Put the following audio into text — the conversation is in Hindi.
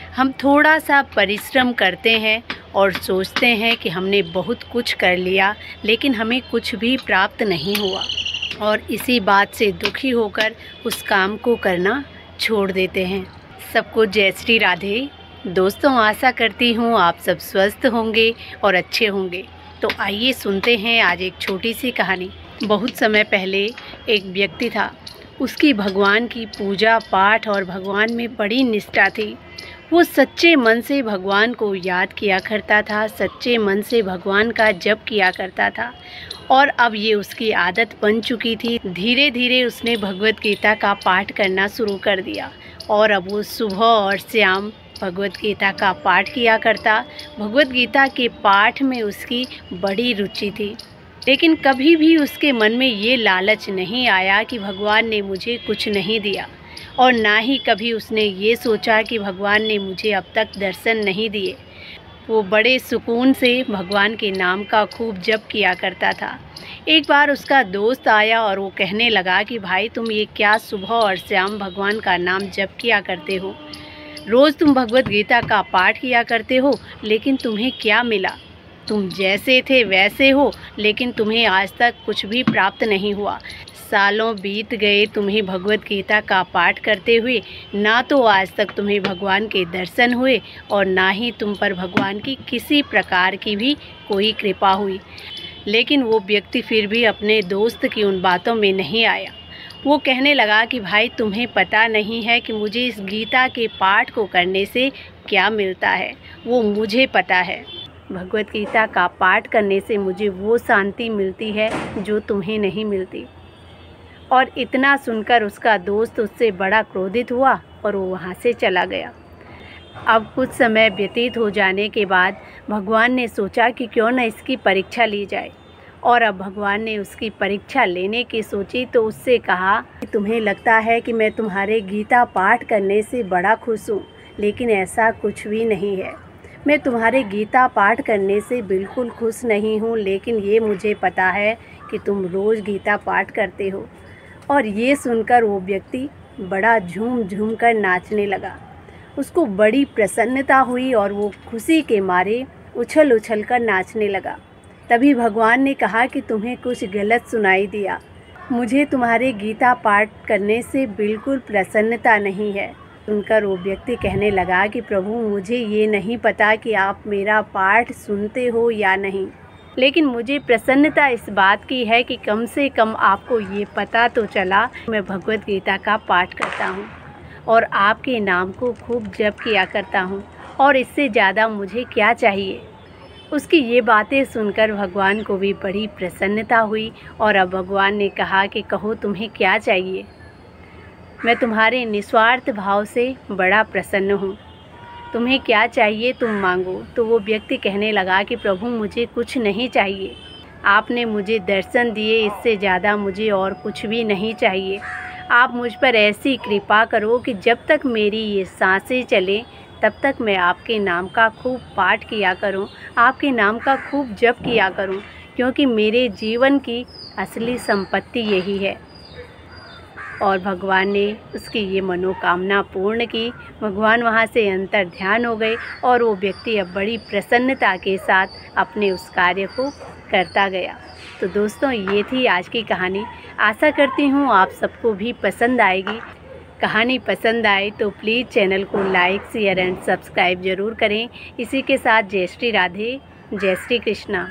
हम थोड़ा सा परिश्रम करते हैं और सोचते हैं कि हमने बहुत कुछ कर लिया, लेकिन हमें कुछ भी प्राप्त नहीं हुआ और इसी बात से दुखी होकर उस काम को करना छोड़ देते हैं। सबको जय श्री राधे। दोस्तों, आशा करती हूँ आप सब स्वस्थ होंगे और अच्छे होंगे। तो आइए सुनते हैं आज एक छोटी सी कहानी। बहुत समय पहले एक व्यक्ति था। उसकी भगवान की पूजा पाठ और भगवान में बड़ी निष्ठा थी। वो सच्चे मन से भगवान को याद किया करता था, सच्चे मन से भगवान का जप किया करता था और अब ये उसकी आदत बन चुकी थी। धीरे धीरे उसने भगवत गीता का पाठ करना शुरू कर दिया और अब वो सुबह और शाम भगवत गीता का पाठ किया करता। भगवत गीता के पाठ में उसकी बड़ी रुचि थी, लेकिन कभी भी उसके मन में ये लालच नहीं आया कि भगवान ने मुझे कुछ नहीं दिया और ना ही कभी उसने ये सोचा कि भगवान ने मुझे अब तक दर्शन नहीं दिए। वो बड़े सुकून से भगवान के नाम का खूब जप किया करता था। एक बार उसका दोस्त आया और वो कहने लगा कि भाई, तुम ये क्या सुबह और शाम भगवान का नाम जप किया करते हो? रोज़ तुम भगवत गीता का पाठ किया करते हो, लेकिन तुम्हें क्या मिला? तुम जैसे थे वैसे हो, लेकिन तुम्हें आज तक कुछ भी प्राप्त नहीं हुआ। सालों बीत गए तुम्हें भगवत गीता का पाठ करते हुए, ना तो आज तक तुम्हें भगवान के दर्शन हुए और ना ही तुम पर भगवान की किसी प्रकार की भी कोई कृपा हुई। लेकिन वो व्यक्ति फिर भी अपने दोस्त की उन बातों में नहीं आया। वो कहने लगा कि भाई, तुम्हें पता नहीं है कि मुझे इस गीता के पाठ को करने से क्या मिलता है। वो मुझे पता है। भगवत गीता का पाठ करने से मुझे वो शांति मिलती है जो तुम्हें नहीं मिलती। और इतना सुनकर उसका दोस्त उससे बड़ा क्रोधित हुआ और वो वहाँ से चला गया। अब कुछ समय व्यतीत हो जाने के बाद भगवान ने सोचा कि क्यों न इसकी परीक्षा ली जाए। और अब भगवान ने उसकी परीक्षा लेने की सोची तो उससे कहा कि तुम्हें लगता है कि मैं तुम्हारे गीता पाठ करने से बड़ा खुश हूँ, लेकिन ऐसा कुछ भी नहीं है। मैं तुम्हारे गीता पाठ करने से बिल्कुल खुश नहीं हूँ, लेकिन ये मुझे पता है कि तुम रोज़ गीता पाठ करते हो। और ये सुनकर वो व्यक्ति बड़ा झूम झूम कर नाचने लगा। उसको बड़ी प्रसन्नता हुई और वो खुशी के मारे उछल उछल कर नाचने लगा। तभी भगवान ने कहा कि तुम्हें कुछ गलत सुनाई दिया। मुझे तुम्हारे गीता पाठ करने से बिल्कुल प्रसन्नता नहीं है। सुनकर वो व्यक्ति कहने लगा कि प्रभु, मुझे ये नहीं पता कि आप मेरा पाठ सुनते हो या नहीं, लेकिन मुझे प्रसन्नता इस बात की है कि कम से कम आपको ये पता तो चला मैं भगवत गीता का पाठ करता हूँ और आपके नाम को खूब जप किया करता हूँ, और इससे ज़्यादा मुझे क्या चाहिए। उसकी ये बातें सुनकर भगवान को भी बड़ी प्रसन्नता हुई और अब भगवान ने कहा कि कहो, तुम्हें क्या चाहिए? मैं तुम्हारे निस्वार्थ भाव से बड़ा प्रसन्न हूँ। तुम्हें क्या चाहिए, तुम मांगो। तो वो व्यक्ति कहने लगा कि प्रभु, मुझे कुछ नहीं चाहिए। आपने मुझे दर्शन दिए, इससे ज़्यादा मुझे और कुछ भी नहीं चाहिए। आप मुझ पर ऐसी कृपा करो कि जब तक मेरी ये सांसें चलें तब तक मैं आपके नाम का खूब पाठ किया करूं, आपके नाम का खूब जप किया करूं, क्योंकि मेरे जीवन की असली संपत्ति यही है। और भगवान ने उसकी ये मनोकामना पूर्ण की। भगवान वहाँ से अंतर ध्यान हो गए और वो व्यक्ति अब बड़ी प्रसन्नता के साथ अपने उस कार्य को करता गया। तो दोस्तों, ये थी आज की कहानी। आशा करती हूँ आप सबको भी पसंद आएगी। कहानी पसंद आए तो प्लीज़ चैनल को लाइक, शेयर एंड सब्सक्राइब ज़रूर करें। इसी के साथ जय श्री राधे, जय श्री कृष्णा।